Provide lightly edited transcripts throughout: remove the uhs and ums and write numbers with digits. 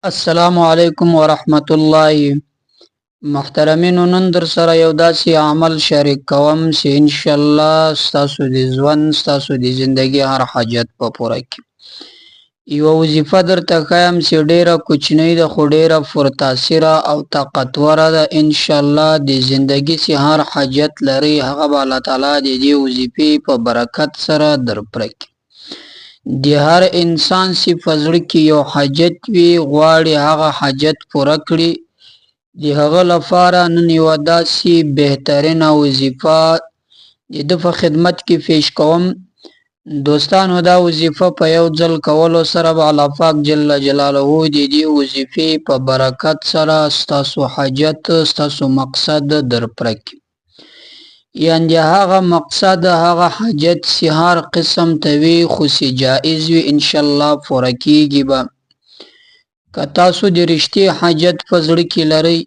السلام علیکم ورحمت الله. محترمینو، نن در سره یو داسې عمل شریک کوم چې ان شاء الله ستاسو د ژوند ستاسو د زندگی هر حاجت په پوره کی. یو وظیفه درته ښیم چې ډیره کوچنۍ ده خو ډیره پرتاثیره او طاقتوره ده. ان شاء الله د زندگی چې هر حاجت لري هغه به الله تعالی د دې وظیفې په برکت سره در پوره کی. د هر انسان چې په زړه کې یو حاجت وي غواړي هغه حاجت پوره کړي. د هغه لپاره نن یوه داسې بهترینه وظیفه د ده په خدمت کې پیش کوم. دوستانو، دا وظیفه په یو ځل کولو سره به الله پاک جل جلاله د دې وظیفې په برکت سره ستاسو حاجت ستاسو مقصد در پوره کړي. یعنی هغه مقصد هغه حاجت چې هر قسم ته وي خو چې جائز وي ان شاء الله پوره کیږي به. که تاسو د رښتې حاجت په زړه کې لرئ،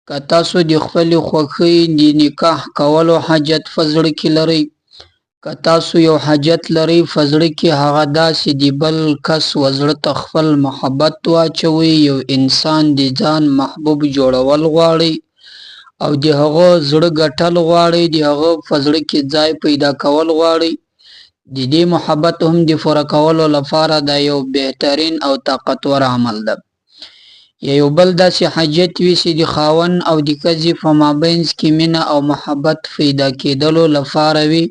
که تاسو د خپلې خوښۍ د نکاح کولو حاجت په زړه کې لرئ، که تاسو یو حاجت لرئ په زړه کې هغه داسې د بل کس و زړه ته خپل محبت واچوئ، یو انسان د ځان محبوب جوړول غواړئ او د هغه زړه ګټل غواړئ، د هغه په زړه کې ځای پیدا کول غواړئ، د دې محبت هم د پوره کولو لپاره دا یو بهترین او طاقتور عمل ده. یو بل داسې حاجت وي چې د خاوند او د ښځې په مابینځ کې مینه او محبت پیدا کېدلو لپاره وي.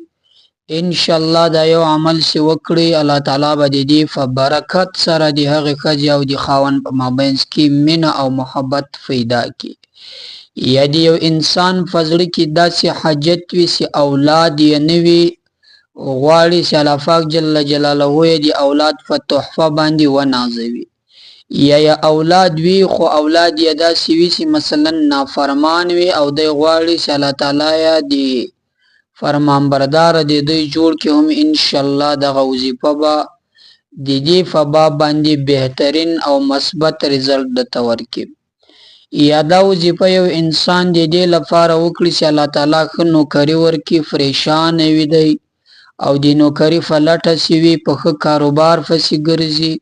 ان شاء الله دا یو عمل چې وکړي الله تعالی به د دې په برکت سره د هغې ښځې او د خاوند په مابینځ کې مینه او محبت پیدا کړي. یا د یو انسان په زړه کې داسې حاجت وي چې اولاد یې نه وي، غواړي چې الله پاک جل جلاله یې د اولاد په تحفه باندې ونازوي. یا اولاد وي خو اولاد یې داسې وي چې مثلا نافرمان وي او دی غواړي چې الله تعالی یې د فرمانبرداره د دوی جوړ کړي. هم ان شاء الله دغه وظیفه به د دې په باب باندې بهترین او مثبت رزلټ درته ورکړي. یا دا وظیفه یو انسان د دې لپاره وکړي چې الله تعالی ښه نوکري ورکړي، پریشان وي دی او د نوکري په لټه چې وي، په ښه کاروبار پسې ګرځي.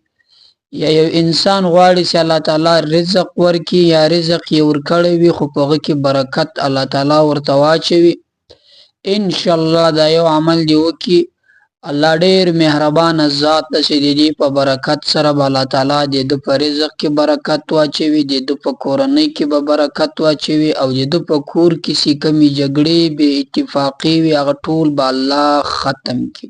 یا یو انسان غواړي چې الله تعالی رزق ورکړي یا رزق یې ورکړی وي خو په هغه کې برکت الله تعالی ورته واچوي. ان شاء الله دا یو عمل دی وکړي. الله ډیر مهربان ذات ده چې د دې په برکت سره به الله تعالی د ده په رزق کې برکت واچوي، د ده په کورنۍ کې به برکت واچوي او د ده په کور کې چې کومې جګړې بې اتفاقي وي هغه ټول به الله ختم کړي.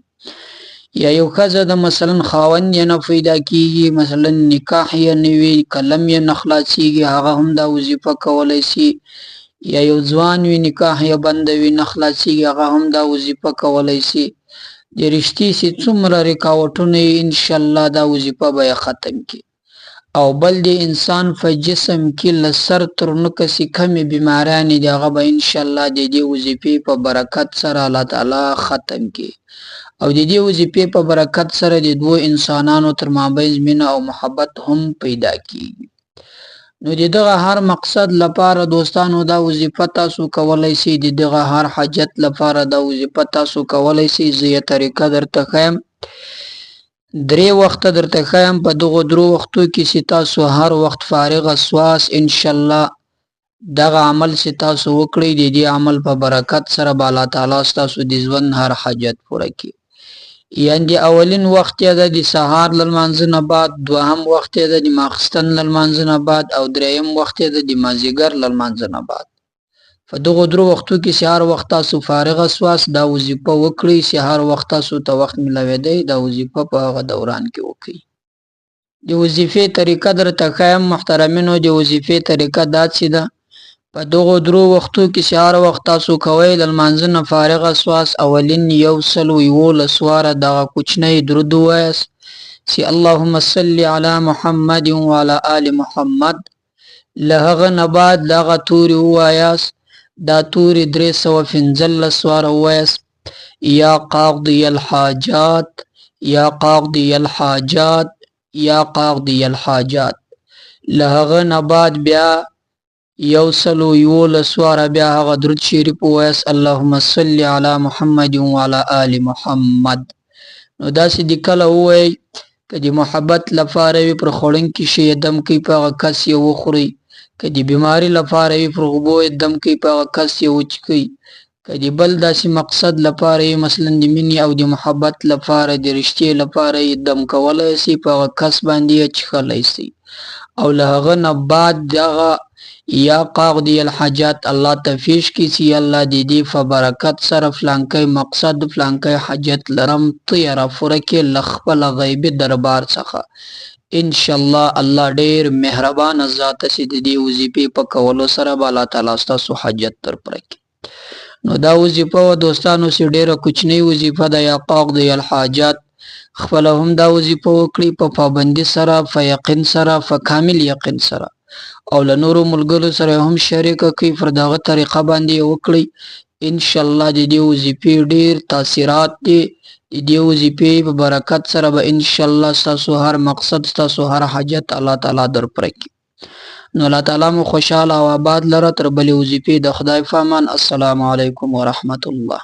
یا یو ښځه ده مثلا خاوند یې نه پیدا کیږي، مثلا نکاح یې نه وي، قلم یې نه خلاصیږي، هغه هم دا وظیفه کولی شي. یا یو ځوان وي نکاح یې بنده وي نه خلاصیږي، هغه هم دا وظیفه کولی شي. د رشتې چې څومره رکاوټونه یې ان شاء الله دا وظیفه به یې ختم کړي. او بل د انسان په جسم کې له سر تر نوکه چې کمې بیماریانې دي هغه به ان شاء الله د دې وظیفې په برکت سره الله تعالی ختم کړي. او د دې وظیفې په برکت سره د دوو انسانانو تر مابینځ مینه او محبت هم پیدا کیږي. نو د دغه هر مقصد لپاره دوستانو دا وظیفه تاسو کولی شئ، د دغه هر حاجت لپاره دا وظیفه تاسو کولی شئ. زه یې طریقه درته ښیم، 3 وخته درته ښیم. په دغو 3 وختو کې چې تاسو هر وخت فارغه سواس ان شاء الله دغه عمل چې تاسو وکړئ د دې عمل په برکت سره به الله تعالی ستاسو د ژوند هر حاجت پوره کړي. یعنی اولین وخت یې ده د سهار له لمانځه نه بعد، دوهم وخت یې ده د ماخستن له لمانځه نه بعد او دریم وخت یې ده د مازدیګر له لمانځه نه بعد. په دغو 3 وختو کې چې هر وخت تاسو فارغه سواست دا وظیفه وکړئ، چې هر وخت تاسو ته وخت میلاویدی دا وظیفه په هغه دوران کې وکړئ. د وظیفې طریقه درته ښیم محترمینو. د وظیفې طریقه داسې ده، په دغو 3 وختو کې چې هر وخت تاسو کوئ له لمانځه نه فارغه سواست، اولین 111 واره دغه کوچنی درود ووایاست چې اللهم صل علی محمد وعلى آل محمد. له هغه نه بعد دغه تورې ووایاست، دا تورې 315 واره ووایاست یا قاضی الحاجات یا قاضی الحاجات یا قاضی الحاجات. له هغه نه بعد بیا 111 واره بیا هغه درود شریف ووایاست اللهم صل علی محمد وعلى آل محمد. نو داسې د کله ووایئ که د محبت لپاره وي پر خوړونکي شي دم کوي په هغه کس یې وخورئ، که د بیماري لپاره وي پر اوبو یې دم کوي په هغه کس یې وڅښئ، که د بل داسې مقصد لپاره وي مثلا د مینې او د محبت لپاره د رشتې لپاره یې دم کولی سي په هغه کس باندې یې څښلی سي. او له هغه نه بعد دغه یا قاضي الحاجات الله ته پیش کړي چې الله دې په برکت سره فلانکی مقصد فلانکی حاجت لرم ته یې راپوره کړې له خپله غیبي دربار څخه. انشاءالله الله ډېر مهربانه ذات چې د دې وظیفې په کولو سره به الله تعالی ستاسو حاجت در پوره کړي. نو دا وظیفه و دوستانو چې ډېره کوچنۍ وظیفه ده یا قاضي الحاجات، خپله هم دا وظیفه وکړئ په پابندي سره، په یقین سره، په کامل یقین سره، او له نورو ملګرو سره هم شریکه کړئ، پر دغه طریقه باندې وکړئ. انشاءالله د دې وظیفې ډېر تاثیرات دي، د دې وظیفې په برکت سره به انشاءالله ستاسو هر مقصد ستاسو هر حاجت الله تعالی در پوره کړي. نو الله تعالی مو خوشحاله او آباد لره. تر بلې وظیفې د خدای په امان. السلام علیکم ورحمت الله.